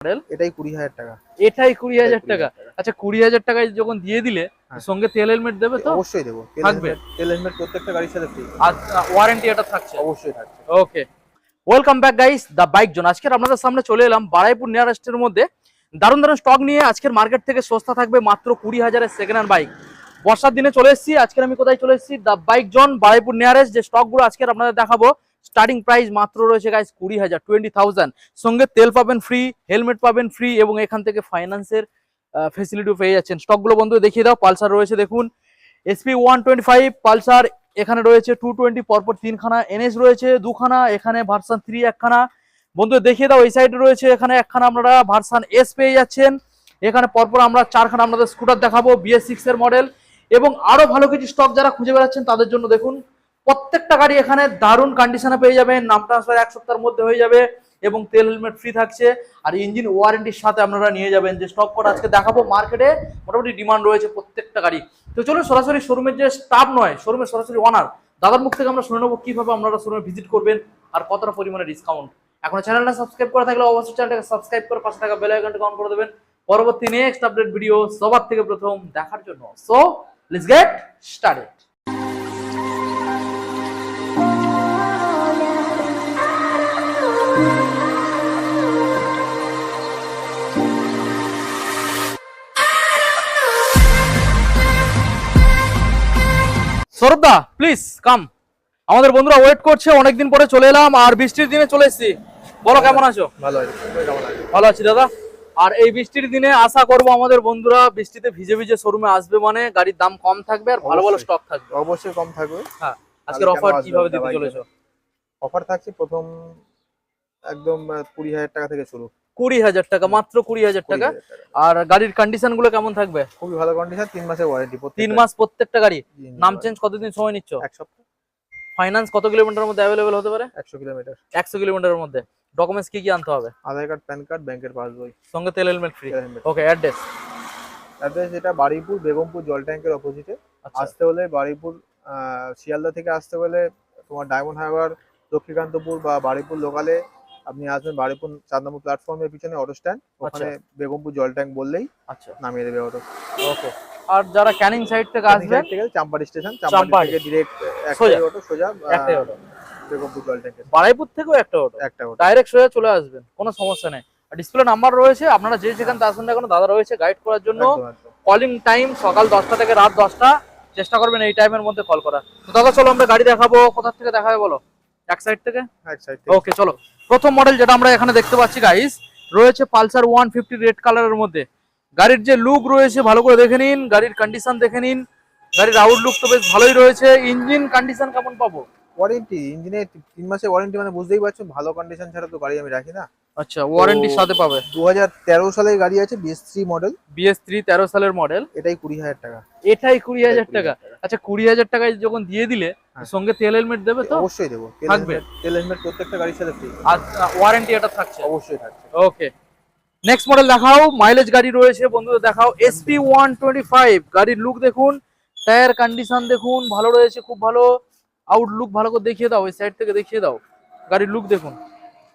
Model এটাই 20,000 টাকা। এটাই 20,000 টাকা। আচ্ছা 20,000 টাকায় যখন দিয়ে দিলে সঙ্গে তেল হেলমেট দেবে তো? অবশ্যই দেবো। থাকবে তেল হেলমেট প্রত্যেকটা গাড়ির সাথে ফ্রি। আর ওয়ারেন্টি এটা থাকছে? অবশ্যই থাকছে। Okay, welcome back guys the bike zone. আজকে আপনাদের সামনে চলে এলাম বারাইপুর নিয়ারেস্টের মধ্যে দারুণ দারুণ স্টক নিয়ে। আজকের মার্কেট থেকে সস্তা থাকবে মাত্র 20,000-এর সেকেন্ড হ্যান্ড বাইক। বর্ষার দিনে চলে এসেছি। আজকের আমি কোথায় চলে এসেছি? The bike zone Baruipur nearest. যে স্টকগুলো আজকের আপনাদের দেখাবো স্টার্টিং প্রাইস মাত্র রয়েছে গাইস 20,000, 20,000 সঙ্গে তেল পাবেন ফ্রি, হেলমেট পাবেন ফ্রি এবং এখান থেকে ফাইন্যান্সের ফেসিলিটিও পেয়ে যাচ্ছেন। স্টকগুলো বন্ধু দেখিয়ে দাও। পালসার রয়েছে দেখুন, SP 125 পালসার, এখানে রয়েছে 220 পরপর 3খানা, NS রয়েছে 2খানা, এখানে ভার্সন 3 একখানা। বন্ধু দেখিয়ে দাও এই সাইডে রয়েছে এখানে একখানা, আপনারা ভার্সন S পেয়ে যাচ্ছেন। এখানে পরপর আমরা 4খানা আপনাদের স্কুটার দেখাবো BS6 এর মডেল এবং আরো ভালো কিছু স্টক যারা খুঁজে বেড়াচ্ছেন তাদের জন্য দেখুন প্রত্যেকটা গাড়ি এখানে দারুণ কন্ডিশনে পেয়ে যাবেন। নাম ট্রান্সফার 1 সপ্তাহের মধ্যে হয়ে যাবে এবং তেল হেলমেট ফ্রি থাকছে আর ইঞ্জিন ওয়ারেন্টির সাথে আপনারা নিয়ে যাবেন। যে স্টক কোড আজকে দেখাবো মার্কেটে মোটামুটি ডিমান্ড রয়েছে প্রত্যেকটা গাড়ি। তো চলুন সরাসরি শোরুমের যে স্টাফ নয়, শোরুমের সরাসরি ওনার দাদার মুখ থেকে আমরা শুনে নেবো কিভাবে আপনারা শোরুমে ভিজিট করবেন আর কতটা পরিমাণে ডিসকাউন্ট। এখন চ্যানেলটা সাবস্ক্রাইব করে থাকলে অবশ্যই চ্যানেলটাকে সাবস্ক্রাইব করে পাশে থাকা বেল আইকনটা অন করে দেবেন পরবর্তী নেক্সট আপডেট ভিডিও সবার থেকে প্রথম দেখার জন্য। So let's get started. সৌরভদা প্লিজ কাম, আমাদের বন্ধুরা ওয়েট করছে, অনেকদিন পরে চলে এলাম আর বৃষ্টির দিনে চলে এসেছি। বলো কেমন আছো? ভালো আছে। কেমন আছে? ভালো আছি দাদা। আর এই বৃষ্টির দিনে আশা করব আমাদের বন্ধুরা বৃষ্টিতে ভিজে ভিজে শোরুমে আসবে মানে গাড়ির দাম কম থাকবে আর ভালো ভালো স্টক থাকবে। অবশ্যই কম থাকবে। হ্যাঁ, আজকের অফার কিভাবে দিতে চলেছো? অফার থাকছে প্রথম একদম 20,000 টাকা থেকে শুরু। 20,000 টাকা, মাত্র 20,000 টাকা। আর গাড়ির কন্ডিশন গুলো কেমন থাকবে? খুবই ভালো কন্ডিশন, 3 মাসের ওয়ারেন্টি। 3 মাস প্রত্যেকটা গাড়ি। নাম চেঞ্জ কতদিন সময় নিচ্ছ? 1 সপ্তাহ। ফাইন্যান্স কত কিলোমিটারের মধ্যে অ্যাভেলেবেল হতে পারে? 100 কিলোমিটার। 100 কিলোমিটারের মধ্যে। ডকুমেন্টস কি কি আনতে হবে? আধার কার্ড, প্যান কার্ড, ব্যাংকের পাসবই, সঙ্গে তেল হেলমেট ফ্রি। ওকে, অ্যাড্রেস? অ্যাড্রেস এটা বারুইপুর বেগমপুর জল ট্যাঙ্কের অপোজিটে। আসতে হলে বারুইপুর শিয়ালদা থেকে আসতে হলে তোমার ডায়মন্ড হারবার, লক্ষ্মীকান্তপুর বা বারুইপুর লোকালে আপনি আসবেন। বারুইপুর 4 নম্বর প্ল্যাটফর্মের পিছনে অটো স্ট্যান্ড, ওখানে বেগমপুর জল ট্যাঙ্ক বললেই নামিয়ে দেবে অটো। ওকে। আর যারা ক্যানিং সাইড থেকে আসবেন চাম্পাটি স্টেশন, চাম্পাটি থেকে ডাইরেক্ট একটাই অটো সোজা বেগমপুর জল ট্যাঙ্কে। বারুইপুর থেকেও একটা অটো ডাইরেক্ট সোজা চলে আসবেন, কোনো সমস্যা নেই। আর ডিসপ্লে নাম্বার রয়েছে, আপনারা যে যেখানে আসবেন না কেন দাদা রয়েছে গাইড করার জন্য। কলিং টাইম সকাল 10টা থেকে রাত 10টা, চেষ্টা করবেন এই টাইমের মধ্যে কল করা। তো দাদা চলো আমরা গাড়ি দেখাবো। কোথা থেকে দেখাবে বলো? এক সাইড থেকে? এক সাইড থেকে। ওকে চলো। প্রথম মডেল যেটা আমরা এখানে দেখতে পাচ্ছি গাইস রয়েছে পালসার 150 রেড কালারের মধ্যে। গাড়ির যে লুক রয়েছে ভালো করে দেখে নিন, গাড়ির কন্ডিশন দেখে নিন। গাড়ির আউটলুক তো বেশ ভালোই রয়েছে। ইঞ্জিন কন্ডিশন কেমন পাবো? ওয়ারেন্টি, ইঞ্জিনে 3 মাসের ওয়ারেন্টি, মানে বুঝতেই পারছো ভালো কন্ডিশন ছাড়া তো গাড়ি আমি রাখি না। আচ্ছা, ওয়ারেন্টির সাথে পাবে। 2013 সালের গাড়ি আছে, BS3 মডেল। BS3 13 সালের মডেল। এটাই 20,000 টাকা। এটাই 20,000 টাকা। আচ্ছা 20,000 টাকায় যখন দিয়ে দিলে সঙ্গে তেল হেলমেট দেবে তো? অবশ্যই দেবো। থাকবে তেল হেলমেট প্রত্যেকটা গাড়ির সাথে ফ্রি আর ওয়ারেন্টি এটা থাকছে? অবশ্যই থাকছে। ওকে, নেক্সট মডেল দেখাও। মাইলেজ গাড়ি রয়েছে বন্ধুদের দেখাও। SP 125 গাড়ির লুক দেখুন, টায়ার কন্ডিশন দেখুন ভালো রয়েছে, খুব ভালো। আউটলুক ভালো করে দেখিয়ে দাও, ওই সাইড থেকে দেখিয়ে দাও গাড়ির লুক দেখুন।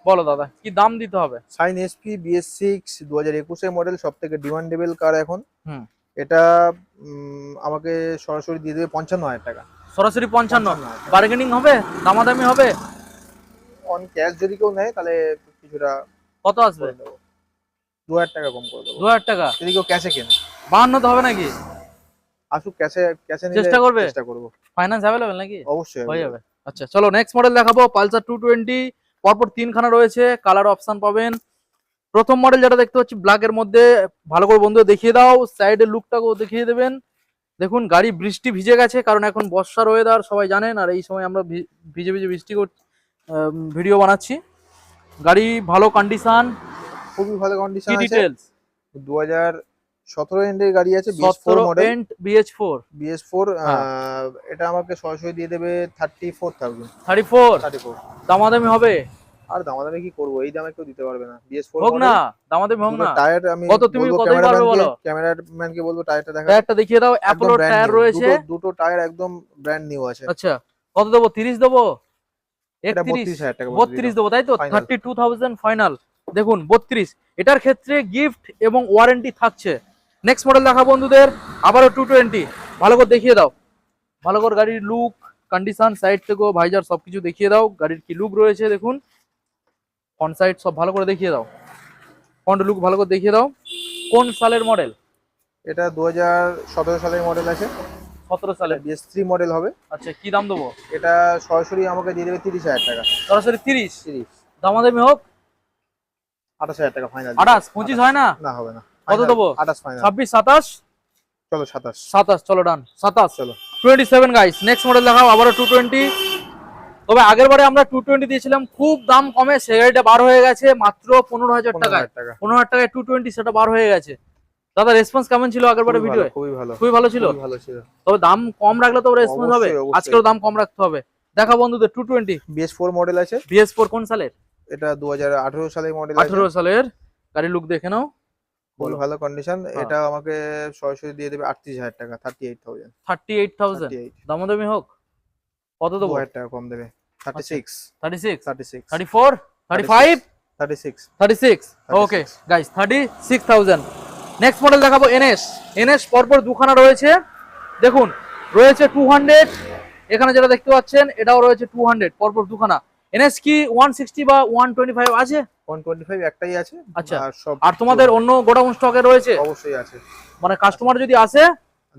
বলো দাদা কি দাম দিতে হবে? সাইন SP BS6 2021 এর মডেল, সবথেকে ডিমান্ডেবল কার এখন। এটা আমাকে সরাসরি দিয়ে দেবে 55,000 টাকা। সরাসরি 55? বার্গেনিং হবে, দামাদামি হবে? অন ক্যাশ যদি কেউ নেয় তাহলে কিছুটা কত আসবে? 2,000 টাকা কম করে দেবো। 2,000 টাকা যদি কেউ ক্যাশে কেনে। 52 তো হবে নাকি? আসুক, ক্যাশে নিলে চেষ্টা করব। ফাইন্যান্স अवेलेबल নাকি? অবশ্যই হয়ে যাবে। আচ্ছা চলো নেক্সট মডেল দেখাবো। পালসার 220 পরপর 3খানা রয়েছে, কালার অপশন পাবেন। প্রথম মডেল যেটা দেখতে পাচ্ছি ব্ল্যাক এর মধ্যে, ভালো করে বন্ধু দেখিয়ে দাও, সাইডের লুকটাকেও দেখিয়ে দেবেন। দেখুন গাড়ি বৃষ্টি ভিজে গেছে কারণ এখন বর্ষার ওয়েদার সবাই জানেন, আর এই সময় আমরা ভিজে ভিজে বৃষ্টি ভিডিও বানাচ্ছি। গাড়ি ভালো কন্ডিশন, খুবই ভালো কন্ডিশন আছে। ডিটেইলস 2017 এন্ডের গাড়ি আছে, BS4 মডেল। BS4 এটা আমাকে সরাসরি দিয়ে দেবে 34,000। 34 দামাদামি হবে? আর দামাদামি কি করব, এই দামে কেউ দিতে পারবে না। BS4 হোক না, দামাদামি হোক না। টায়ার আমি কত তুমি কতই পারবে বলো? ক্যামেরাম্যানকে বলবো টায়ারটা দেখা। টায়ারটা দেখিয়ে দাও। অ্যাপোলো টায়ার রয়েছে, দুটো টায়ার একদম ব্র্যান্ড নিউ আছে। আচ্ছা কত দেবো? 30 দেবো? 32,000 টাকা। 32 দেবো তাই তো? 32,000 ফাইনাল। দেখুন 32, এটার ক্ষেত্রে গিফট এবং ওয়ারেন্টি থাকছে। নেক্সট মডেল দেখা বন্ধুদের, আবারও 220, ভালো করে দেখিয়ে দাও, ভালো করে গাড়ির লুক কন্ডিশন সাইড থেকেও ভাইজার সবকিছু দেখিয়ে দাও, গাড়ির কি লুক রয়েছে দেখুন, ফ্রন্ট সাইড সব ভালো করে দেখিয়ে দাও, ফ্রন্ট লুক ভালো করে দেখিয়ে দাও। কোন সালের মডেল? এটা 2017 সালের মডেল আছে, 17 সালের। BS3 মডেল হবে। আচ্ছা, কি দাম দেবো? এটা সরাসরি আমাকে দিয়ে দেবে 30,000 টাকা। সরাসরি 30? 30, দামাদামি হোক 28,000 টাকা ফাইনাল। 28, 25 হয় না? না হবে না। কত দেবো? 28 ফাইনাল। 26, 27? চলো 27। 27, চলো ডান, 27। চলো 27 গাইস। নেক্সট মডেল দেখাও, আবারও 220। তবে আগের বারে আমরা 220 দিয়েছিলাম, খুব দাম কমে সে গাড়িটা বার হয়ে গেছে মাত্র 15,000 টাকায়। 15,000 টাকায় 220 সেটা বার হয়ে গেছে। দাদা রেসপন্স কেমন ছিল আগের বারে ভিডিও? খুবই ভালো, খুবই ভালো ছিল। ভালো ছিল। তবে দাম কম রাখলে তো রেসপন্স হবে, অবশ্যই। আজকেও দাম কম রাখতে হবে। দেখা বন্ধুদের 220 BS4 মডেল আছে। BS4 কোন সালের? এটা 2018 সালের মডেল আছে। 18 সালের। গাড়ির লুক দেখে নাও, খুবই ভালো কন্ডিশন। এটা আমাকে সরাসরি দিয়ে দেবে 38,000 টাকা, 38,000। 38,000 দামাদামি হোক, কত দেবো? 2,000 টাকা কম দেবে। 36, 36, 36, 34, 35, 36, 36। Okay guys, 36,000। নেক্সট মডেল দেখাবো NS পরপর দুখানা রয়েছে। দেখুন রয়েছে 200, এখানে যেটা দেখতে পাচ্ছেন এটাও রয়েছে 200, পরপর দুখানা। NS কি 160 বা 125 আছে? 125 একটাই আছে। আচ্ছা, সব আর তোমাদের অন্য গোডাউন স্টকে রয়েছে? অবশ্যই আছে। মানে কাস্টমার যদি আসে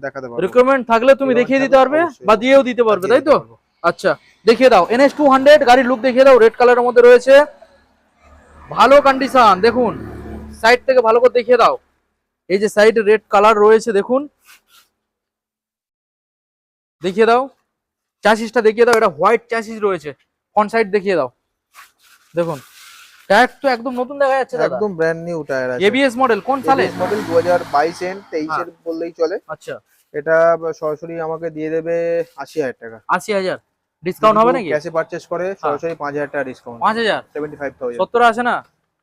দেখাতে পারবো, রিকোয়ারমেন্ট থাকলে তুমি দেখিয়ে দিতে পারবে অবশ্যই। বা দিয়েও দিতে পারবে, তাই তো? আচ্ছা, দেখিয়ে দাও NS 200, গাড়ির লুক দেখিয়ে দাও। রেড কালারের মধ্যে রয়েছে, ভালো কন্ডিশন। দেখুন সাইড থেকে ভালো করে দেখিয়ে দাও, এই যে সাইডে রেড কালার রয়েছে দেখুন, দেখিয়ে দাও। চ্যাসিসটা দেখিয়ে দাও, এটা হোয়াইট চ্যাসিস রয়েছে। ফ্রন্ট সাইড দেখিয়ে দাও, দেখুন টায়ার তো একদম নতুন দেখা যাচ্ছে দাদা, একদম ব্র্যান্ড নিউ টায়ার আছে। ABS মডেল কোন সালে? মডেল 2022 এন্ড 23 এর বললেই চলে। আচ্ছা, এটা সরাসরি আমাকে দিয়ে দেবে 80,000 টাকা। 80,000 ডিসকাউন্ট হবে নাকি? ক্যাশে পারচেজ করে সরাসরি 5,000 টাকা ডিসকাউন্ট। 5,000, 75,000। 70 আসে না?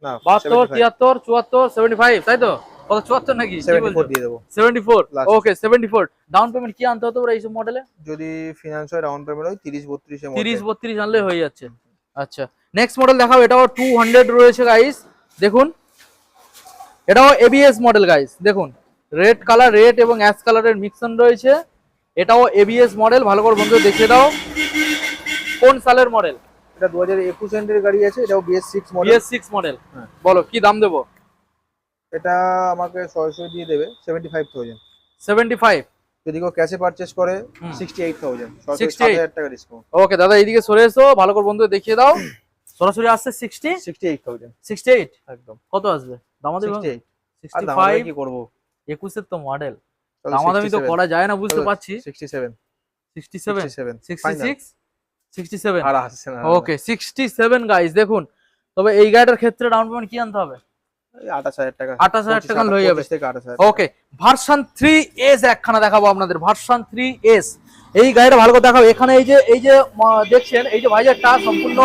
না, 72, 73, 74, 75, তাই তো? কত 74 নাকি? 74 দিয়ে দেবো। 74, Last। ওকে 74। ডাউন পেমেন্ট কি আনতে হতো এইসব মডেলে? যদি ফিনান্স হয় ডাউন পেমেন্ট হয় 30-32 এর মধ্যে। 30-32 আনলে হয়ে যাচ্ছে। আচ্ছা, নেক্সট মডেল দেখাও, এটাও 200 রয়েছে গাইস। দেখুন এটাও ABS মডেল গাইস। দেখুন রেড কালার, রেড এবং অ্যাশ কালারের মিক্সন রয়েছে। এটাও ABS মডেল, ভালো করে বন্ধু দেখিয়ে দাও কোন সালের মডেল? এটা 2021 এর গাড়ি আছে। এটাও BS6 মডেল। BS6 model. বলো কি দাম দেবো? এটা আমাকে সরাসরি দিয়ে দেবে 75,000। 75, যদি কেউ ক্যাশে পারচেজ করে 68,000, সরাসরি 68 7,000 টাকা ডিসকাউন্ট। ওকে দাদা এইদিকে সরে এসো, ভালো করে বন্ধু দেখিয়ে দাও। সরাসরি আসছে 68,000 68। একদম। কত আসবে দামাদামি? 68। আর দামাদামি কি করব? 21 এর তো মডেল, চলো দামাদামি তো 67 করা যায় না, বুঝতে চলো পারছি। 67, 67, 67, 66, 67। আর আসছে না। ওকে 67 গাইস। দেখুন তবে এই গাড়িটার ক্ষেত্রে ডাউন পেমেন্ট কি আনতে হবে? 28,000 টাকা। 28,000 টাকা হয়ে যাবে। 25 থেকে 28,000। ওকে, ভার্সন 3S একখানা দেখাবো আপনাদের, ভার্সন 3S। এই গাড়িটা ভালো করে দেখাবো। এখানে এই যে দেখছেন, এই যে ভাইজারটা সম্পূর্ণ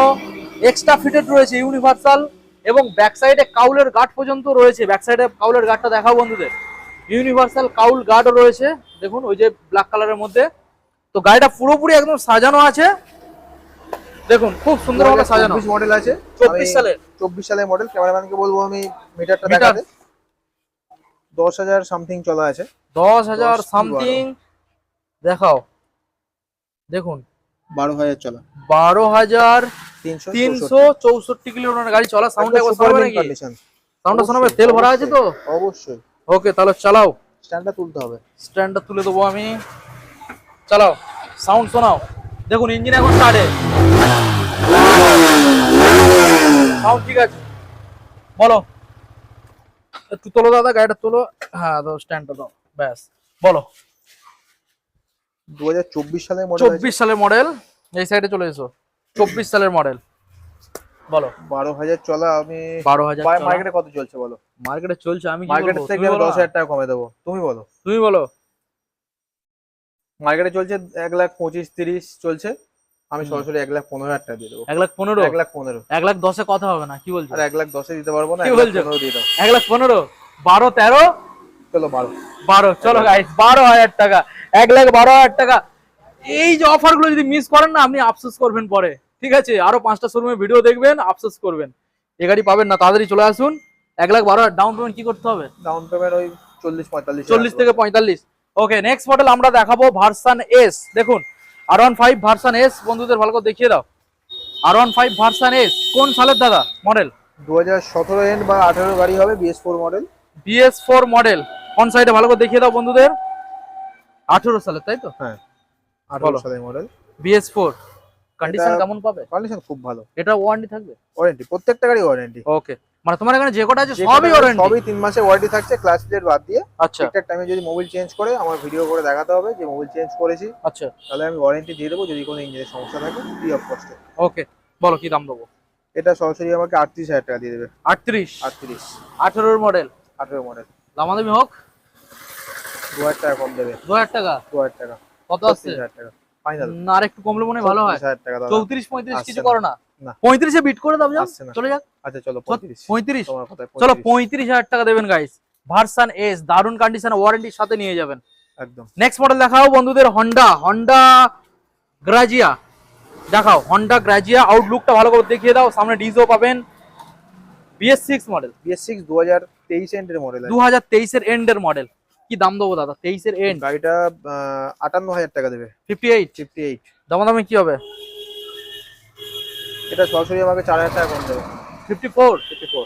এক্সট্রা ফিটেড রয়েছে, ইউনিভার্সাল, এবং ব্যাক সাইডে কাউলের গার্ড পর্যন্ত রয়েছে। ব্যাক সাইডে কাউলের গার্ডটা দেখাবো বন্ধুদের, ইউনিভার্সাল কাউল গার্ডও রয়েছে দেখুন, ওই যে ব্ল্যাক কালারের মধ্যে। তো গাড়িটা পুরোপুরি একদম সাজানো আছে, দেখুন খুব সুন্দরভাবে সাজানো। 24 মডেল আছে। 24 সালের। 24 সালের মডেল। ক্যামেরাম্যানকে বলবো আমি মিটারটা দেখাতে। 10,000 সামথিং চলা আছে। 10,000 সামথিং দেখাও। দেখুন 12,000 চলা। 12,364 কিলোমিটার গাড়ি চলা। সাউন্ড একবার শোনাবে নাকি? সাউন্ডটা শোনাবে? তেল ভরা আছে তো? অবশ্যই। ওকে তাহলে চালাও। স্ট্যান্ডটা তুলতে হবে। স্ট্যান্ডটা তুলে দেবো আমি, চালাও, সাউন্ড শোনাও। দেখুন ইঞ্জিন এখন স্টার্টে, সাউন্ড ঠিক আছে। বলো, একটু তোলো দাদা, গাড়িটা তোলো। হ্যাঁ দাও, স্ট্যান্ডটা দাও, ব্যাস। বলো 2024 সালের মডেল। 24 সালের মডেল। এই সাইডে চলে এসো। 24 সালের মডেল। বলো 12,000 চলা। আমি 12,000 মার্কেটে কত চলছে বলো? মার্কেটে চলছে, আমি কি মার্কেটের বলবো? থেকে তুমি বলো না। 10,000 টাকা কমে দেবো। তুমি বলো। তুমি বলো। মার্কেটে চলছে 1,25,30 চলছে। আমি সরাসরি 1,15,000 টাকা দিয়ে দেবো। 1,15,000? 1,15,000। 1,10,000 কথা হবে না, কি বলছো? আর 1,10,000 দিতে পারবো না। কি বলছো? 1,15,000 দিয়ে দাও। 1,15,000, 12, 13, চলো 12। 12 চলো গাইস, 12,000 টাকা, 1,12,000 টাকা। এই যে অফার গুলো যদি মিস করেন না, আপনি আফসোস করবেন পরে, ঠিক আছে? আরো 5টা শোরুমে ভিডিও দেখবেন, আফসোস করবেন। এই গাড়ি পাবেন না, তাড়াতাড়ি চলে আসুন। 1,12,000 ডাউন পেমেন্ট কি করতে হবে? ডাউন পেমেন্ট ওই 40-45 40 থেকে 45। ওকে, নেক্সট মডেল আমরা দেখাবো ভার্সন এস। দেখুন R15 ভার্সন এস, বন্ধুদের ভালো করে দেখিয়ে দাও। R15 ভার্সন এস কোন সালের দাদা মডেল? 2017 এন্ড বা 18 গাড়ি হবে, BS4 মডেল। BS4 মডেল, কোন সাইডে ভালো করে দেখিয়ে দাও বন্ধুদের। 18 সালের, তাই তো? হ্যাঁ 18 সালের মডেল। BS4 কন্ডিশন কেমন পাবে? কন্ডিশন খুব ভালো। এটা ওয়ারেন্টি থাকবে? ওয়ারেন্টি, প্রত্যেকটা গাড়ি ওয়ারেন্টি। ওকে, মানে তোমার এখানে যে কটা আছে সবই ওয়ারেন্টি? সবই 3 মাসের ওয়ারেন্টি থাকছে, ক্লাস প্লেট বাদ দিয়ে। আচ্ছা ঠিকঠাক টাইমে যদি মোবিল চেঞ্জ করে আমার ভিডিও করে দেখাতে হবে যে মোবিল চেঞ্জ করেছি, আচ্ছা তাহলে আমি ওয়ারেন্টি দিয়ে দেবো। যদি কোনো ইঞ্জিনের সমস্যা থাকে ফ্রি অফ কস্টে। ওকে, বলো কি দাম দেবো? এটা সরাসরি আমাকে 38,000 টাকা দিয়ে দেবে। 38? 38 18 মডেল, 18 মডেল। দামাদামি হোক, 2000 টাকা কম দেবে। 2000 টাকা? 2000 টাকা কত আছে? 30,000 টাকা ফাইনাল। না আর একটু কমলে মনে হয় ভালো হয়। 30,000 টাকা দাদা। 34-35 কিছু আসছে করো না? না। 35 এ বিট করে দাও, যাও আসছে না। চলে যাক। আচ্ছা চলো 35। 35? তোমার কথায় চলো 35 35,000 টাকা দেবেন গাইস। ভার্সন এস, দারুন কন্ডিশন, ওয়ারেন্টির সাথে নিয়ে যাবেন। একদম। নেক্সট মডেল দেখাও বন্ধুদের, হন্ডা গ্রাজিয়া দেখাও। হন্ডা গ্রাজিয়া আউটলুকটা ভালো করে দেখিয়ে দাও, সামনে ডিজো পাবেন। BS6 মডেল, BS6 2023 এন্ডের মডেল আছে। 2023 এর এন্ডের মডেল। কি দাম দেবো দাদা? 23 এর এন্ড, গাড়িটা 58,000 টাকা দেবে। 58? দামাদামি কি হবে? এটা সরাসরি আমাকে 4,000 টাকা কম দেবে। 54? 54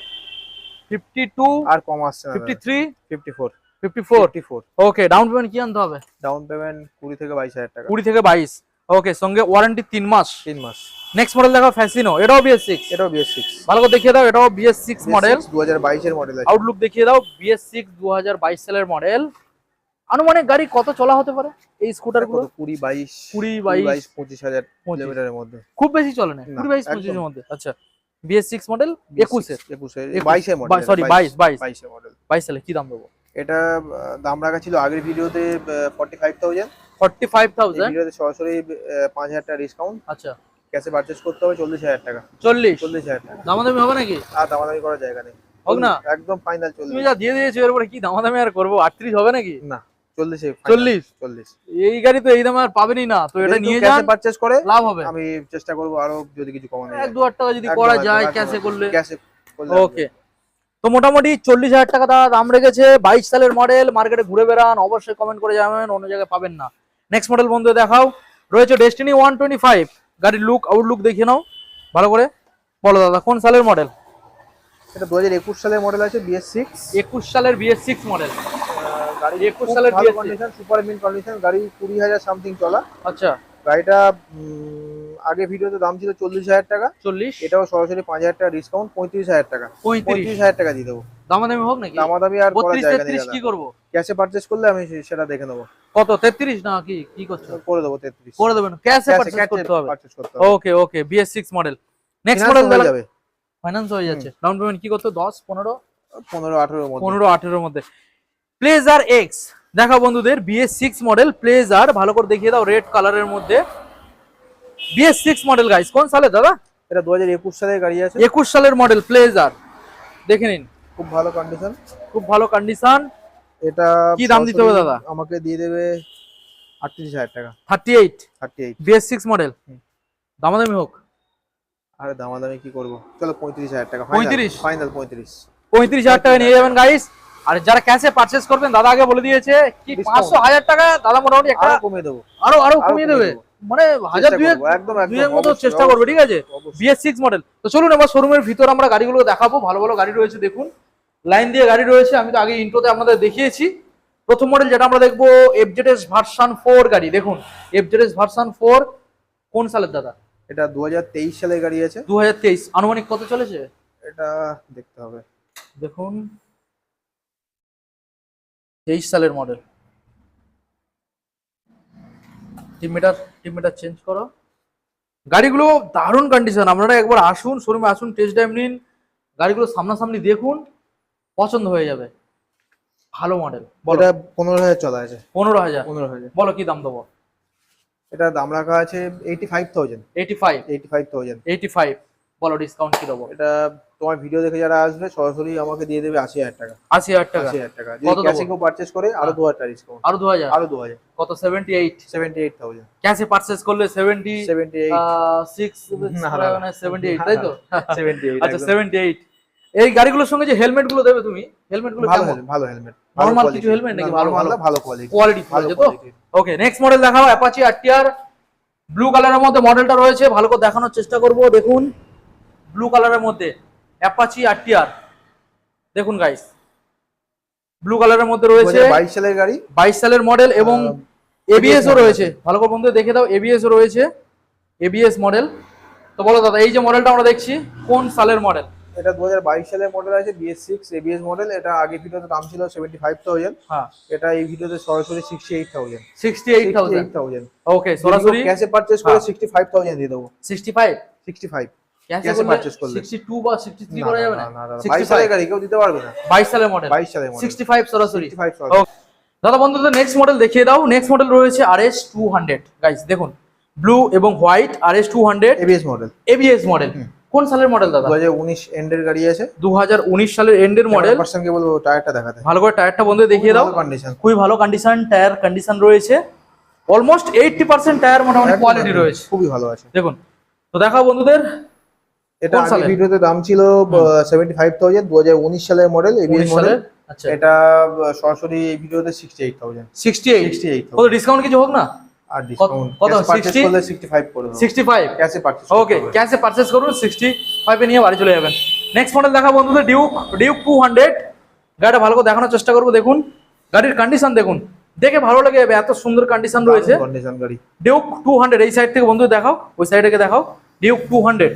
52? আর কম আসছে না। 53? 54 54? ওকে, ডাউন পেমেন্ট কি আনতে হবে? ডাউন পেমেন্ট 20 থেকে 22,000 টাকা। 20 থেকে 22। ওকে, সঙ্গে ওয়ারেন্টি 3 মাস। 3 মাস। নেক্সট মডেল দেখো, ফ্যাসিনো, এটাও BS6? এটাও BS6। ভালো করে দেখিয়ে দাও, এটাও BS6 মডেল। 2022 এর মডেল আছে। আউটলুক দেখিয়ে দাও, BS6 2022 সালের মডেল। আনুমানিক গাড়ি কত চলা হতে পারে এই স্কুটার গুলো? 20-22 20-22 25,000 কিলোমিটারের মধ্যে। খুব বেশি চলে না, না, 20-22-25 এর মধ্যে। আচ্ছা, BS6 মডেল 21 এর 22 এর মডেল। সরি 22 এর মডেল। 22 সালে কি দাম দেবো? এটা দাম রাখা ছিল আগের ভিডিওতে 45,000। 45,000? ভিডিওতে সরাসরি 5,000 টাকা ডিসকাউন্ট। আচ্ছা, ক্যাশে পারচেজ করতে হবে 40,000 টাকা। 40,000 টাকা। দামাদামি হবে নাকি? আর দামাদামি করার জায়গা নেই। হোক না, একদম ফাইনাল 40। তুমি যা দিয়ে দিয়েছো এর উপরে কি দামাদামি আর করবো? 38 হবে নাকি? না 40 40? এই গাড়ি তো এই দামে আর পাবেনই না, তো এটা নিয়ে যান, ক্যাশে পারচেজ করে লাভ হবে। আমি চেষ্টা করব আরো যদি কিছু কমানো যায়। 1-2 টাকা যদি করা যায় ক্যাশে করলে। ক্যাশে করলে ওকে, তো মোটামুটি 40,000 টাকা দাম রেখেছে। 22 সালের মডেল, মার্কেটে ঘুরে বেড়ান, অবশ্যই কমেন্ট করে জানাবেন, অন্য জায়গায় পাবেন না। নেক্সট মডেল বন্ধু দেখাও, রয়েছে ডেস্টিনি 125। গাড়ির লুক আউটলুক দেখে নাও ভালো করে, বলো দাদা কোন সালের মডেল? এটা 2021 সালের মডেল আছে, BS6। 21 সালের BS6 মডেল। গাড়ি 21 সালের ভালো BS6 condition, super mint condition. গাড়ি 20,000 সামথিং চলা। আচ্ছা, গাড়িটা আগে ভিডিওতে দাম ছিল 40,000 টাকা। 40? এটাও সরাসরি 5,000 টাকা ডিসকাউন্ট, 35,000 টাকা। 35,000 টাকা দিয়ে দেবো। দামাদামি হোক নাকি? দামাদামি আর করার 32, জায়গা নেই 33 দাদা। কি করবো? ক্যাশে পারচেজ করলে আমি সেটা দেখে নেবো। কত, 33 না কি কি করছো? করে দেবো 33। করে দেবেন, ক্যাশে পারচেজ করতে হবে। পারচেজ করতে হবে। ওকে ওকে, BS6 model. Next Finance model হয়ে যাবে। ফাইন্যান্স হয়ে যাচ্ছে। ডাউন পেমেন্ট কি করতে? 10, 15? 15-18 এর মধ্যে। 15-18 এর মধ্যে। প্লেজার এক্স দেখো বন্ধুদের, BS6 মডেল প্লেজার, ভালো করে দেখিয়ে দাও, রেড কালারের মধ্যে। BS6 মডেল গাইস, কোন সালে দাদা? এটা 2021 সালের গাড়ি আছে। 21 সালের মডেল প্লেজার, দেখে নিন, খুব ভালো কন্ডিশন। খুব ভালো কন্ডিশন। এটা কি দাম দিতে হবে দাদা? আমাকে দিয়ে দেবে 38,000 টাকা। 38? 38 BS6 মডেল, দামাদামি হোক। আরে দামাদামি কি করব, চলো 35,000 টাকা। 35? ফাইনাল 35। 35,000 টাকা নিয়ে যাবেন গাইস। আর যারা ক্যাশে পারচেজ করবেন, দাদা আগে বলে দিয়েছে কি 500-1000 টাকা দাদা মোটামুটি একটা আরো কমিয়ে দেবো। আরো কমিয়ে দেবে, মানে 1000-2000 একদম দুইয়ের মতো চেষ্টা করবে, ঠিক আছে? BS6 model. তো চলুন এবার শোরুমের ভিতর আমরা গাড়িগুলো দেখাবো। ভালো ভালো গাড়ি রয়েছে, দেখুন লাইন দিয়ে গাড়ি রয়েছে। আমি তো আগে ইন্ট্রোতে আপনাদের দেখিয়েছি। প্রথম মডেল যেটা আমরা দেখবো, FZS ভার্সন 4 গাড়ি। দেখুন FZS ভার্সন 4 কোন সালের দাদা? এটা 2023 সালের গাড়ি আছে। 2023। আনুমানিক কত চলেছে এটা দেখতে হবে। দেখুন 23 সালের মডেল। টিম মিটার চেঞ্জ করো। গাড়িগুলো দারুণ কন্ডিশন, আপনারা একবার আসুন, শোরুমে আসুন, টেস্ট ড্রাইভ নিন, গাড়িগুলো সামনাসামনি দেখুন, পছন্দ হয়ে যাবে। ভালো মডেল। এটা 15,000 চলা আছে। 15,000? 15,000। বলো কি দাম দেবো? এটা দাম রাখা আছে 85,000। 85? 85,000। 85, বলো ডিসকাউন্ট কি দেবো? এটা তোমার ভিডিও দেখে যারা আসবে সরাসরি আমাকে দিয়ে দেবে 80,000 টাকা। 80,000 টাকা 80,000 টাকা কত যদি দেবো? ক্যাশে কেউ পারচেস করে আরো 2,000 টাকা ডিসকাউন্ট। আরো 2000 আরো 2,000 কত 78 78,000 ক্যাশে পারচেজ করলে 70 78 6 না, মানে 78 তাই তো 78 আচ্ছা একদম। 78 এই গাড়িগুলোর সঙ্গে যে হেলমেট গুলো দেবে তুমি হেলমেট গুলো ভালো কেমন? হেলমেট, ভালো হেলমেট, Normal কিছু helmet নাকি ভালো ভালো? ভালো কোয়ালিটি, কোয়ালিটি ভালো আছে তো কোয়ালিটি। ওকে নেক্সট মডেল দেখাও অ্যাপাচি আরটিআর ব্লু কালারের মধ্যে মডেলটা রয়েছে ভালো করে দেখানোর চেষ্টা করব দেখুন ব্লু কালারের মধ্যে অ্যাপাচি আরটিআর দেখুন গাইস ব্লু কালারের মধ্যে রয়েছে 2022 সালের গাড়ি, 22 সালের মডেল এবং এবিএস ও model রয়েছে ভালো করে বন্ধু দেখে দাও এবিএস ও রয়েছে এবিএস মডেল তো বলো দাদা এই যে মডেলটা আমরা দেখছি কোন সালের মডেল এটা 2022 সালের মডেল আছে, BS6 ABS মডেল। এটা আগে ভিডিওতে দাম ছিল 75,000, হ্যাঁ এটা এই ভিডিওতে সরাসরি 68,000। 68,000 ওকে সরাসরি ক্যাশে পারচেজ করে হ্যাঁ। 65,000 দিয়ে দেবো। 65 65 ক্যাশে ক্যাশে পারচেজ করলে 62 বা 63 করা যাবে না 22 সালের গাড়ি কেউ দিতে পারবে না। 22 সালের মডেল 22 সালের মডেল 65 সরাসরি 65 Okay. দাদা বন্ধুদের নেক্সট মডেল দেখিয়ে দাও নেক্সট মডেল রয়েছে RS 200 গাইস দেখুন ব্লু এবং white RS 200 ABS model, ABS model কোন সালের মডেল দাদা 2019 এন্ডের গাড়ি আছে। 2019 সালের এন্ডের মডেল পার্সন কে বলবো টায়ারটা দেখাতে, ভালো করে টায়ারটা বন্ধু দেখিয়ে দাও কন্ডিশন খুবই ভালো কন্ডিশন টায়ার কন্ডিশন রয়েছে অলমোস্ট 80% টায়ার মোটামুটি কোয়ালিটি রয়েছে খুবই ভালো আছে। দেখুন তো দেখাও বন্ধুদের এটা কোন আগে সালের? ভিডিওতে দাম ছিল 75,000, 2019 সালের মডেল ABS 19 মডেল। সালের আচ্ছা এটা সরাসরি এই ভিডিওতে 68,000 68 68,000 কত ডিসকাউন্ট কিছু হোক না আর ডিসকাউন্ট কত? কত 60 60? করলে 65 করে দেবো। 65 ক্যাশে পারচেজ ওকে ক্যাশে পারচেজ করুন 65 এ নিয়ে বাড়ি চলে যাবেন নেক্সট মডেল দেখা বন্ধুদের ডিউক 200 গাড়িটা ভালো করে দেখানোর চেষ্টা করবো দেখুন গাড়ির কন্ডিশন দেখুন দেখে ভালো লাগে যাবে এত সুন্দর কন্ডিশন রয়েছে কন্ডিশন গাড়ি। ডিউক 200 এই সাইড থেকে বন্ধু দেখাও ওই সাইডে দেখাও ডিউক 200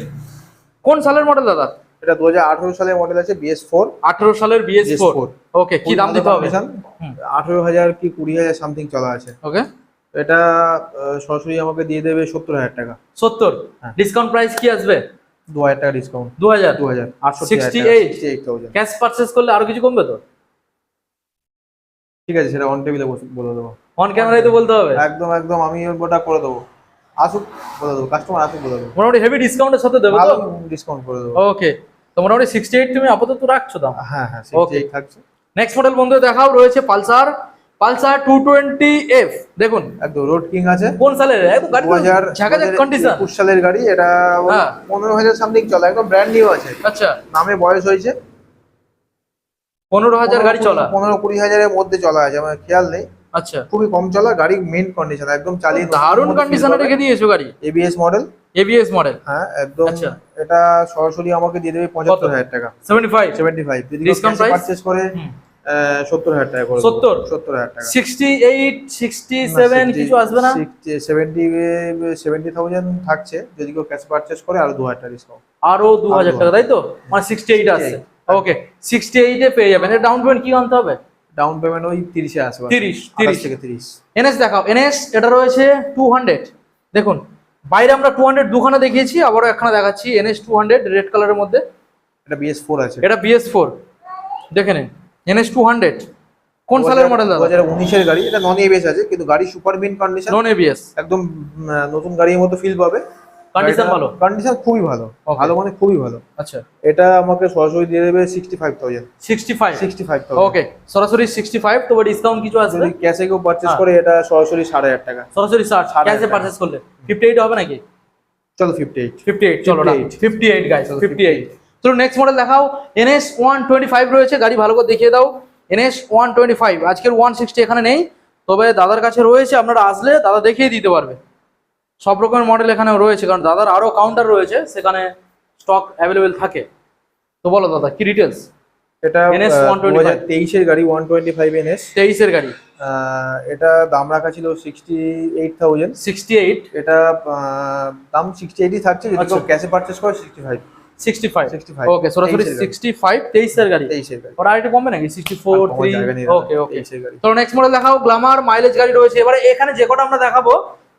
কোন সালের মডেল দাদা এটা 2018 সালের মডেল আছে BS4 18 সালের BS4 ওকে কি দাম দিতে হবে 18,000 কি 20,000 সামথিং চলা আছে। ওকে এটা সরাসরি আমাকে দিয়ে দেবে 70,000 টাকা। 70 হ্যাঁ। ডিসকাউন্ট প্রাইস কি আসবে 2,000 টাকা ডিসকাউন্ট। 2000 68,000 ক্যাশ পারচেজ করলে আরো কিছু কমবে তো ঠিক আছে, সেটা অন টেবিলে বলে দেবো, অন ক্যামেরায় তো বলতে হবে একদম একদম আমি ওটা করে দেবো, আসুক বলে দেবো, কাস্টমার আসুক বলে দেবো, মোটামুটি হেভি ডিসকাউন্টের সাথে দেবো ভালো তো ডিসকাউন্ট করে দেবো। ওকে তো মোটামুটি 68 তুমি আপাতত রাখছো দাম হ্যাঁ হ্যাঁ Okay. 68 থাকছে। নেক্সট মডেল বন্ধু দেখাও রয়েছে পালসার 220F দেখুন একদম রোড কিং আছে, কোন সালের একদম গাড়ি 2021 কন্ডিশন সালের গাড়ি। এটা হ্যাঁ। 15,000 সামথিং চলা, একদম ব্র্যান্ড নিউ আছে, আচ্ছা নামে বয়স হয়েছে 15,000 গাড়ি চলা 15-20,000 এর মধ্যে চলা আছে, আমার খেয়াল নেই, আচ্ছা খুবই কম চলা গাড়ি, মেন কন্ডিশন একদম চালিয়ে দারুণ কন্ডিশনে রেখে দিয়েছো গাড়ি ABS মডেল। ABS মডেল হ্যাঁ একদম। আচ্ছা। এটা সরাসরি আমাকে দিয়ে দেবে 75,000 টাকা 75 75 যদি Discount price? পারচেজ করে 70,000 টাকা করে 70? 70,000 টাকা 68 67 কিছু আসবে না 70,000 থাকছে, যদি কেউ ক্যাশ পারচেজ করে আরো 2,000 টাকা ডিসকাউন্ট। আরো 2000 টাকা তাই তো মানে 68 আসছে ওকে 68 এ পেয়ে যাবেন ডাউন পেমেন্ট কি আনতে হবে ডাউন পেমেন্ট ওই 30 এ আসবে, 30 30 থেকে 30। এনএস দেখাও এনএস এটা রয়েছে 200 দেখুন বাইরে আমরা 200 দুখানা দেখিয়েছি আবারও একখানা দেখাচ্ছি এনএস 200 রেড কালারের মধ্যে এটা BS4 আছে, এটা BS4 দেখে নিন এনএস 200 কোন সালের মডেল দাদা 2019 এর গাড়ি। এটা নন এবিএস আছে কিন্তু গাড়ি super mint condition, non ABS একদম নতুন গাড়ির মতো ফিল পাবে। কন্ডিশন ভালো কন্ডিশন খুবই ভালো, Okay. ভালো মানে খুবই ভালো। আচ্ছা এটা আমাকে সরাসরি দিয়ে দেবে 65,000 65 65,000 ওকে সরাসরি 65 তবে ডিসকাউন্ট কিছু আসবে যদি ক্যাশে কেউ পারচেজ হ্যাঁ। করে এটা সরাসরি 7,500 টাকা। সরাসরি 60 60 ক্যাশে পারচেজ করলে 58 হবে নাকি চলো 58 58 চলো না 58 গাইস 58 চলো নেক্সট মডেল দেখাও NS 125 রয়েছে গাড়ি ভালো করে দেখিয়ে দাও NS 125 আজকের 160 এখানে নেই তবে দাদার কাছে রয়েছে আপনারা আসলে দাদা দেখিয়ে দিতে পারবে সব রকমের মডেল এখানে রয়েছে কারণ দাদার আরো কাউন্টার রয়েছে সেখানে স্টক অ্যাভেলেবেল থাকে তো বলো দাদা কি ডিটেলস এটা NS 125 2023 এর গাড়ি 125 NS 23 এর গাড়ি এটা দাম রাখা ছিল 68,000 68 এটা দাম 68 ই থাকছে, যদি আচ্ছা। কেউ ক্যাশে পারচেজ করে 65 65 ওকে সরাসরি 65 23 এর গাড়ি 23 এর গাড়ি। আর আরেকটু কমবে নাকি 64 কমার জায়গা নেই 3 ওকে ওকে 23 এর গাড়ি। তো নেক্সট মডেল দেখাও গ্ল্যামার মাইলেজ গাড়ি রয়েছে এবারে এখানে যে কটা আমরা দেখাবো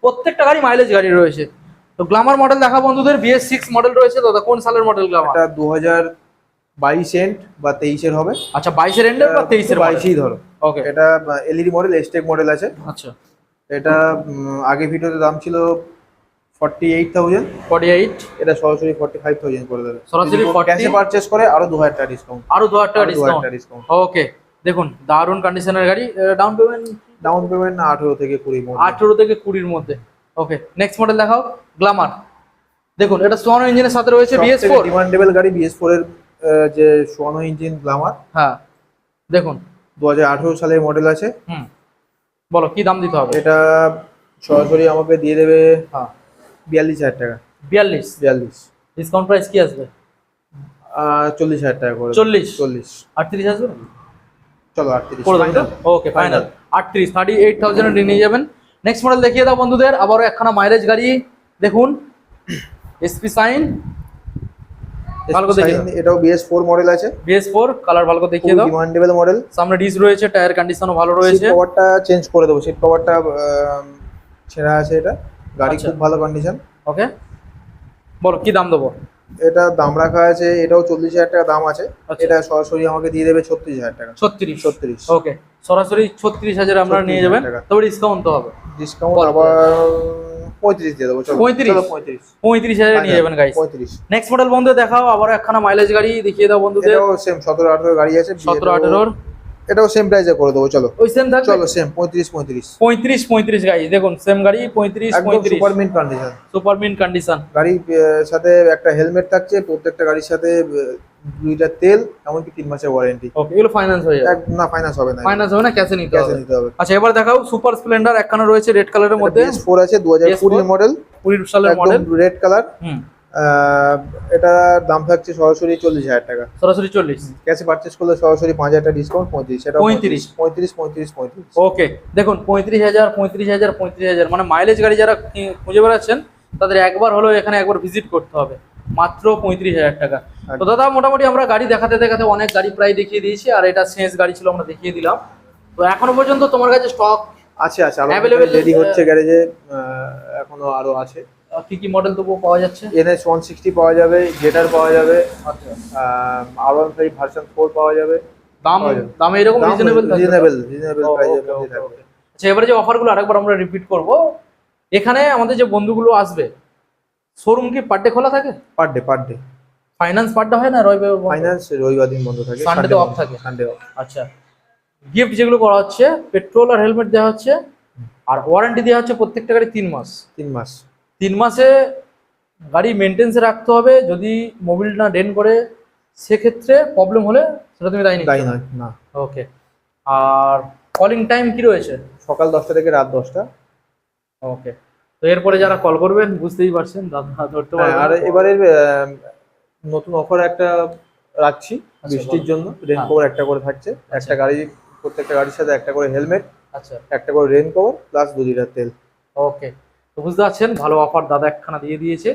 প্রত্যেকটা গাড়ি মাইলেজ গাড়ি রয়েছে তো গ্ল্যামার মডেল দেখা বন্ধুদের BS6 মডেল রয়েছে দাদা কোন সালের মডেল গ্ল্যামার এটা 2022 এন্ড বা 23 এর হবে, আচ্ছা 22 এর এন্ডার বা 23 এর 22 ই ধরো। ওকে এটা LED মডেল, এসটেক মডেল আছে। আচ্ছা এটা আগে ভিডিওতে দাম ছিল 48,000, 48, এটা সরাসরি 45,000 করে দেবে। সরাসরি 40 ক্যাশে পারচেস করে আরো 2000 টাকা ডিসকাউন্ট। আরো 2000 টাকা 2000 ডিসকাউন্ট। টাকা ডিসকাউন্ট। ওকে, দেখুন দারুন কন্ডিশনের গাড়ি। ডাউন পেমেন্ট ডাউন পেমেন্ট 18 থেকে 20 মধ্যে। 18 থেকে 20 এর মধ্যে। ওকে, নেক্সট মডেল দেখাও, গ্ল্যামার। দেখুন এটা সোয়ানো ইঞ্জিনের সাথে রয়েছে BS4। ডিমান্ডেবল গাড়ি BS4 এর যে সোয়ানো ইঞ্জিন গ্ল্যামার। হ্যাঁ, দেখুন 2018 সালের মডেল আছে। বলো কি দাম দিতে হবে? এটা সরাসরি আমাকে দিয়ে দেবে হ্যাঁ 42,000 টাকা। 42 ডিসকাউন্ট প্রাইস কি আসবে? 40,000 টাকা করে। 40 40 38 আসবে? চলো 38 করে দেবো। ওকে ফাইনাল 38, 38,000 এ নিয়ে যাবেন। নেক্সট মডেল দেখিয়ে দাও বন্ধুদের, আবারও একখানা মাইলেজ গাড়ি। দেখুন এসপি সাইন, ভালো করে দেখিয়ে দাও। এটাও BS4 মডেল আছে। BS4 কালার ভালো করে দেখিয়ে দাও। Demandable model. সামনে ডিস রয়েছে, টায়ার কন্ডিশনও ভালো রয়েছে। সিট কভারটা চেঞ্জ করে দেবো, সিট কভারটা ছেঁড়া আছে। এটা গাড়ি আচ্ছা। খুব ভালো কন্ডিশন। ওকে, বলো কি দাম দেবো? এটা দাম রাখা আছে, এটাও 40,000 টাকা দাম আছে। আচ্ছা। এটা সরাসরি আমাকে দিয়ে দেবে 36,000 টাকা। 36। ওকে, সরাসরি 36,000 আপনারা নিয়ে যাবেন, 36,000 টাকা। তবে ডিসকাউন্ট তো হবে। ডিসকাউন্ট আবার 35 দিয়ে দেবো। চলো 35? 35,000 নিয়ে যাবেন গাইস। 35। নেক্সট মডেল বন্ধু দেখাও, আবারও একখানা মাইলেজ গাড়ি দেখিয়ে দাও বন্ধুদের। এটাও সেম 17-18 গাড়ি আছে। 17-18 এটাও সেম প্রাইসে করে দেবো। চলো ওই সেম থাকবে। চলো সেম 35। 35 গাইস, দেখুন সেম গাড়ি 35। Super mint condition. Super mint condition. গাড়ির সাথে একটা হেলমেট থাকছে, প্রত্যেকটা গাড়ির সাথে 2 লিটার তেল, এমনকি 3 মাসের ওয়ারেন্টি। ওকে, এগুলো ফাইন্যান্স হয়ে যাবে? না, ফাইন্যান্স হবে না। ফাইন্যান্স হবে না, ক্যাশে নিতে ক্যাশে হবে। নিতে হবে। আচ্ছা, এবার দেখাও সুপার স্প্লেন্ডার একখানা রয়েছে রেড কালারের মধ্যে। BS4 আছে, 2020 মডেল। 20 সালের মডেল, একদম রেড কালার। এটা দাম থাকছে সরাসরি 40,000 টাকা। সরাসরি 40। ক্যাশে পারচেজ করলে সরাসরি 5,000 টাকা ডিসকাউন্ট। 35। এটা 35। ওকে, দেখুন 35,000 মানে মাইলেজ গাড়ি যারা খুঁজে বেড়াচ্ছেন তাদের একবার হলো এখানে একবার ভিজিট করতে হবে। মাত্র 35,000 টাকা। তো দাদা মোটামুটি আমরা গাড়ি দেখাতে দেখাতে অনেক গাড়ি প্রায় দেখিয়ে দিয়েছি, আর এটা শেষ গাড়ি ছিল আমরা দেখিয়ে দিলাম। তো এখনো পর্যন্ত তোমার কাছে স্টক আছে? Available রেডি হচ্ছে গ্যারেজে, এখনো আরো আছে। কি কি মডেল তবুও পাওয়া যাচ্ছে? NS 160 পাওয়া যাবে, জেটার পাওয়া যাবে, আচ্ছা, R15 ভার্সন 4 পাওয়া যাবে। দাম এরকম রিজনেবল প্রাইসের মধ্যে থাকবে। আচ্ছা, এবারে যে অফারগুলো আরেকবার আমরা রিপিট করব। এখানে আমাদের যে বন্ধুগুলো আসবে, শোরুম কি পার ডে খোলা থাকে? Per day. Finance per day হয় না? ফাইন্যান্স রবিবার দিন বন্ধ থাকে, সানডে তো অফ থাকে। Sunday of. আচ্ছা, গিফট যেগুলো করা হচ্ছে, পেট্রোল আর হেলমেট দেওয়া হচ্ছে, আর ওয়ারেন্টি দেওয়া হচ্ছে প্রত্যেকটা গাড়ি 3 মাস। 3 মাসে গাড়ি মেনটেন্সে রাখতে হবে। যদি মোবিল না ডেন করে সেক্ষেত্রে প্রবলেম হলে সেটা তুমি দায়ী নয় না। ওকে, আর কলিং টাইম কি রয়েছে? সকাল 10টা থেকে রাত 10টা। ওকে, তো এরপরে যারা কল করবেন বুঝতেই পারছেন দাদা ধরতে পারবেন। আর এবারে নতুন অফার একটা রাখছি বৃষ্টির জন্য। রেন কভার একটা করে থাকছে। একটা গাড়ি, প্রত্যেকটা গাড়ির সাথে একটা করে হেলমেট, আচ্ছা, একটা করে রেন কভার, প্লাস 2 লিটার তেল। ওকে, তো বুঝতে পারছেন ভালো অফার দাদা একখানা দিয়ে দিয়েছে।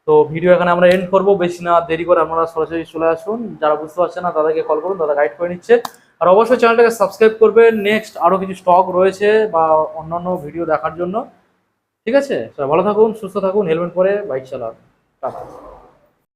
তো ভিডিও এখানে আমরা এন্ড করবো, বেশি না দেরি করে আপনারা সরাসরি চলে আসুন। যারা বুঝতে পারছেন না দাদাকে কল করুন, দাদা গাইড করে নিচ্ছে। আর অবশ্যই চ্যানেলটাকে সাবস্ক্রাইব করবেন, নেক্সট আরো কিছু স্টক রয়েছে বা অন্যান্য ভিডিও দেখার জন্য। ঠিক আছে, সবাই ভালো থাকুন, সুস্থ থাকুন, হেলমেট পরে বাইক চালান। টাটা।